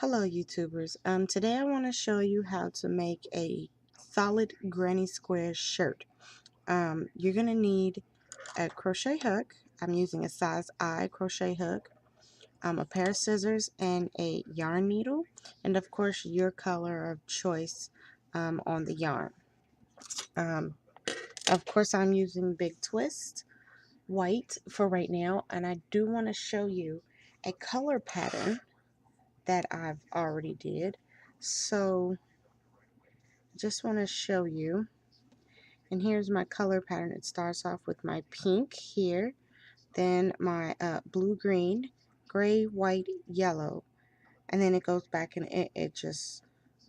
Hello YouTubers. Today I want to show you how to make a solid granny square shirt. You're going to need a crochet hook. I'm using a size I crochet hook, a pair of scissors, and a yarn needle, and of course your color of choice on the yarn. Of course I'm using Big Twist white for right now, and I do want to show you a color pattern that I've already did. So just want to show you, and here's my color pattern. It starts off with my pink here, then my blue, green, gray, white, yellow, and then it goes back, and it just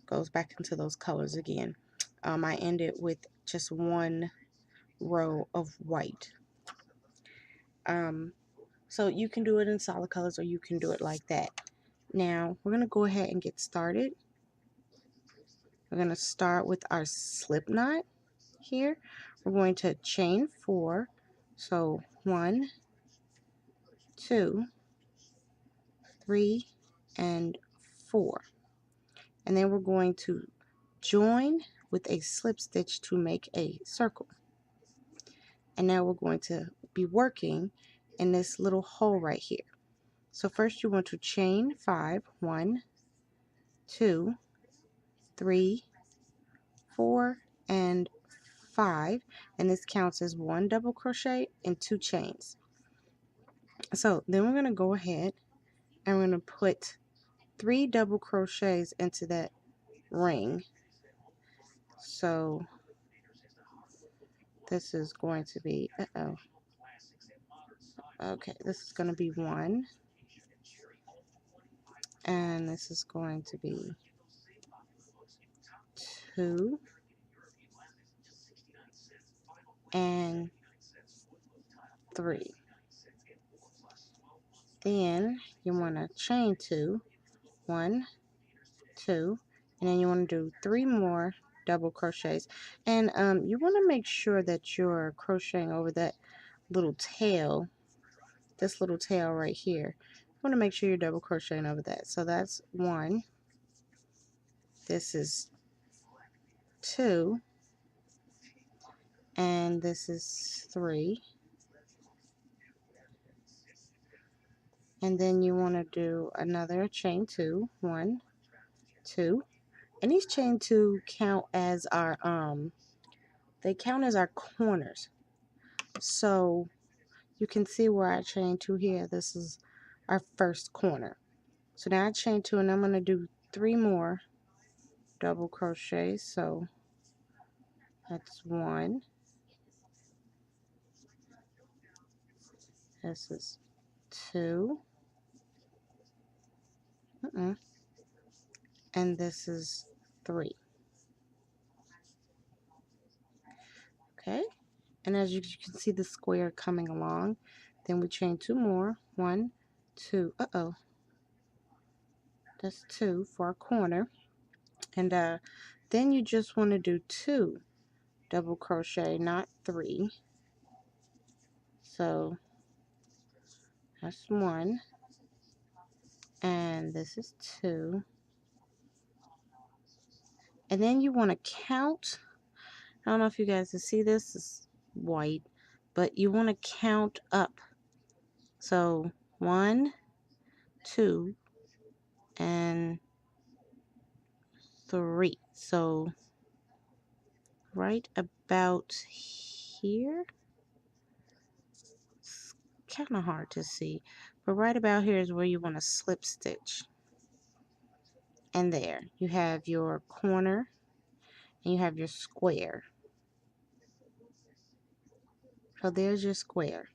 goes back into those colors again. I ended with just one row of white. So you can do it in solid colors or you can do it like that. Now we're going to go ahead and get started. We're going to start with our slip knot here. We're going to chain 4. So 1, 2, 3, and 4. And then we're going to join with a slip stitch to make a circle. And now we're going to be working in this little hole right here. So first you want to chain 5. 1, 2, 3, 4, and 5. And this counts as 1 double crochet and 2 chains. So then we're going to go ahead and we're going to put 3 double crochets into that ring. So this is going to be, okay, this is going to be 1, and this is going to be 2, and 3. Then you want to chain 2, 1, 2, and then you want to do 3 more double crochets, and you want to make sure that you're crocheting over that little tail, this little tail right here. You want to make sure you're double crocheting over that. So that's 1, this is 2, and this is 3, and then you want to do another chain 2, 1, 2, and these chain 2 count as our they count as our corners. So you can see where I chain 2 here. This is our first corner. So now I chain 2, and I'm going to do 3 more double crochets. So that's 1, this is 2, and this is 3. Okay, and as you can see the square coming along, then we chain 2 more. 1, 2, that's 2 for our corner, and then you just want to do 2 double crochet, not 3. So that's 1, and this is 2, and then you want to count. I don't know if you guys can see this, is white, but you want to count up. So 1, 2, and 3. So right about here, it's kind of hard to see, but right about here is where you want to slip stitch. And there you have your corner and you have your square. So there's your square.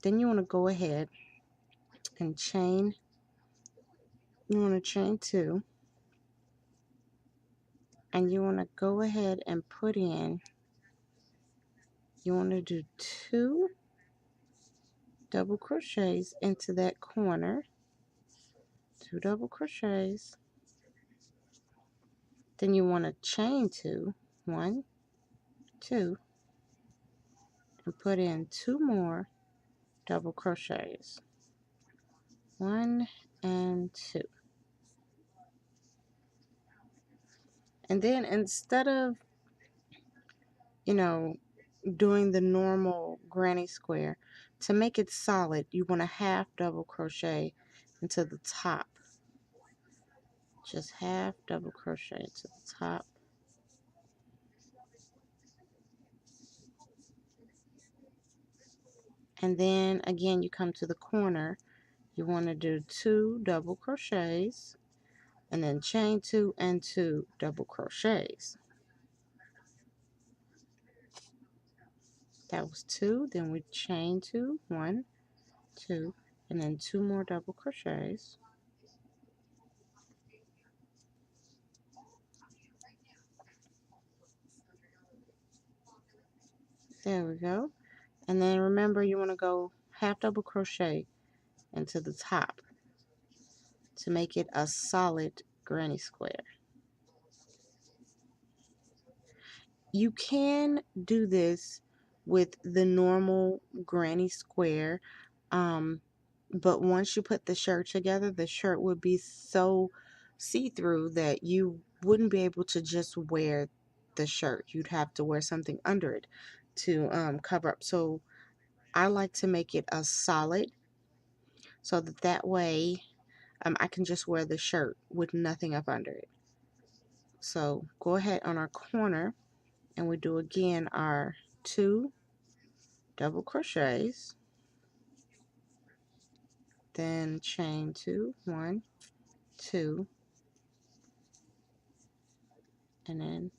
Then you want to go ahead and chain. You want to chain 2, and you want to go ahead and put in, you want to do 2 double crochets into that corner, 2 double crochets. Then you want to chain 2, 1, 2, and put in 2 more double crochets, 1 and 2. And then instead of, you know, doing the normal granny square, to make it solid, you want to half double crochet into the top. Just half double crochet into the top. And then again, you come to the corner. You want to do 2 double crochets and then chain 2 and 2 double crochets. That was 2. Then we chain 2, 1, 2, and then 2 more double crochets. There we go. And then remember, you want to go half double crochet into the top to make it a solid granny square. You can do this with the normal granny square, but once you put the shirt together, the shirt would be so see-through that you wouldn't be able to just wear the shirt. You'd have to wear something under it to cover up. So I like to make it a solid so that way I can just wear the shirt with nothing up under it. So go ahead on our corner and we do again our 2 double crochets, then chain 2, 1, 2, and then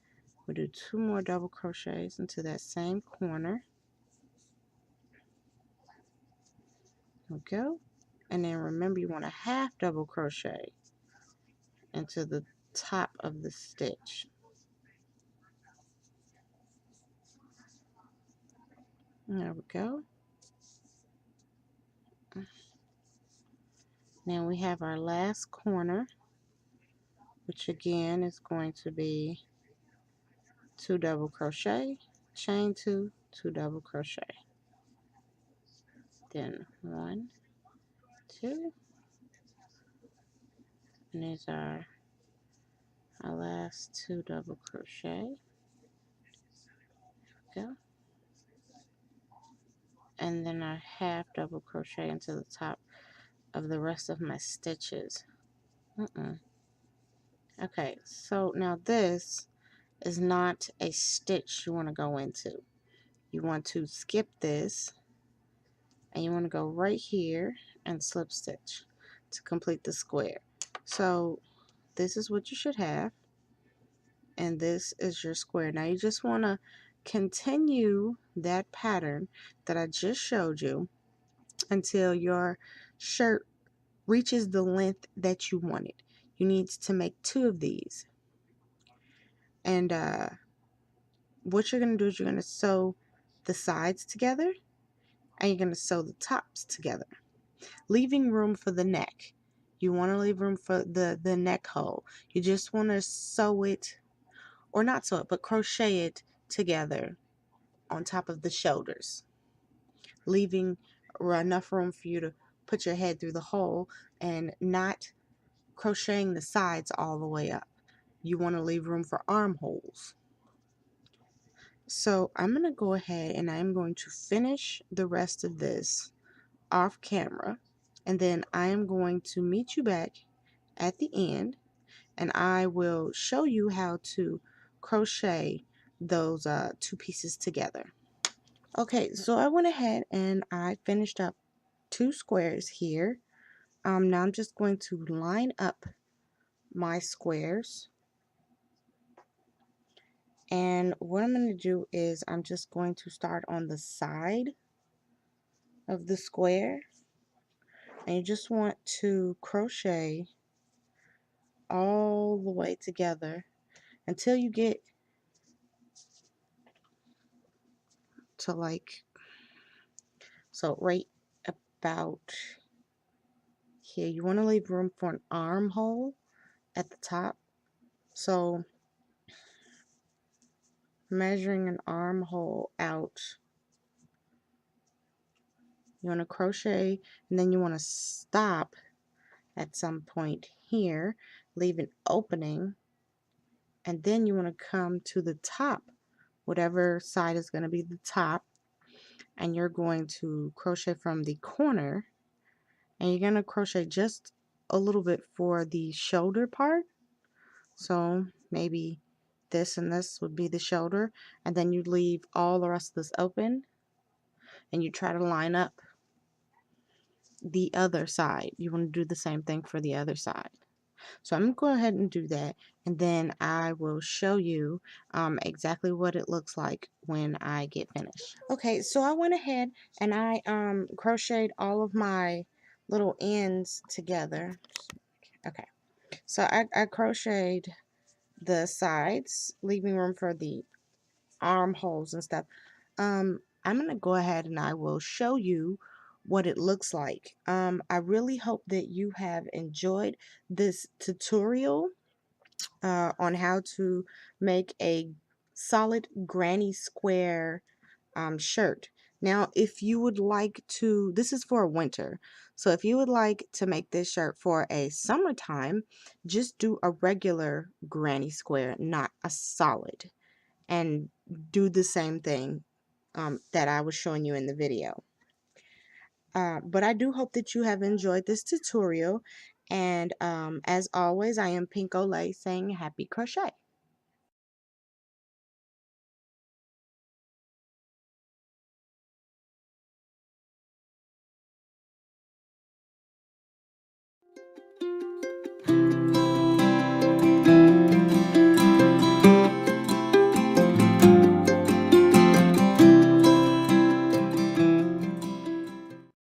we do 2 more double crochets into that same corner. There we go. And then remember, you want a half double crochet into the top of the stitch. There we go. Then we have our last corner, which again is going to be 2 double crochet, chain 2, 2 double crochet, then 1, 2, and these are our last 2 double crochet. Go. And then I half double crochet into the top of the rest of my stitches. Okay, so now this is not a stitch you want to go into. You want to skip this and you want to go right here and slip stitch to complete the square. So this is what you should have, and this is your square. Now you just want to continue that pattern that I just showed you until your shirt reaches the length that you wanted. You need to make 2 of these. And what you're going to do is you're going to sew the sides together and you're going to sew the tops together, leaving room for the neck. You want to leave room for the neck hole. You just want to sew it, or not sew it, but crochet it together on top of the shoulders, leaving enough room for you to put your head through the hole and not crocheting the sides all the way up. You want to leave room for armholes. So I'm going to go ahead and I'm going to finish the rest of this off camera, and then I am going to meet you back at the end and I will show you how to crochet those 2 pieces together. Okay, so I went ahead and I finished up 2 squares here. Now I'm just going to line up my squares, and what I'm going to do is I'm just going to start on the side of the square, and you just want to crochet all the way together until you get to like, so right about here. You want to leave room for an armhole at the top. So measuring an armhole out, you want to crochet and then you want to stop at some point here, leave an opening, and then you want to come to the top, whatever side is going to be the top, and you're going to crochet from the corner, and you're going to crochet just a little bit for the shoulder part. So maybe this and this would be the shoulder, and then you leave all the rest of this open, and you try to line up the other side. You want to do the same thing for the other side. So I'm going to go ahead and do that, and then I will show you exactly what it looks like when I get finished. Okay, so I went ahead and I crocheted all of my little ends together. Okay, so I crocheted the sides, leaving room for the armholes and stuff. I'm going to go ahead and I will show you what it looks like. I really hope that you have enjoyed this tutorial on how to make a solid granny square shirt. Now, if you would like to, this is for winter. So if you would like to make this shirt for a summertime, just do a regular granny square, not a solid, and do the same thing that I was showing you in the video. But I do hope that you have enjoyed this tutorial. And as always, I am Pink Olay saying happy crochet.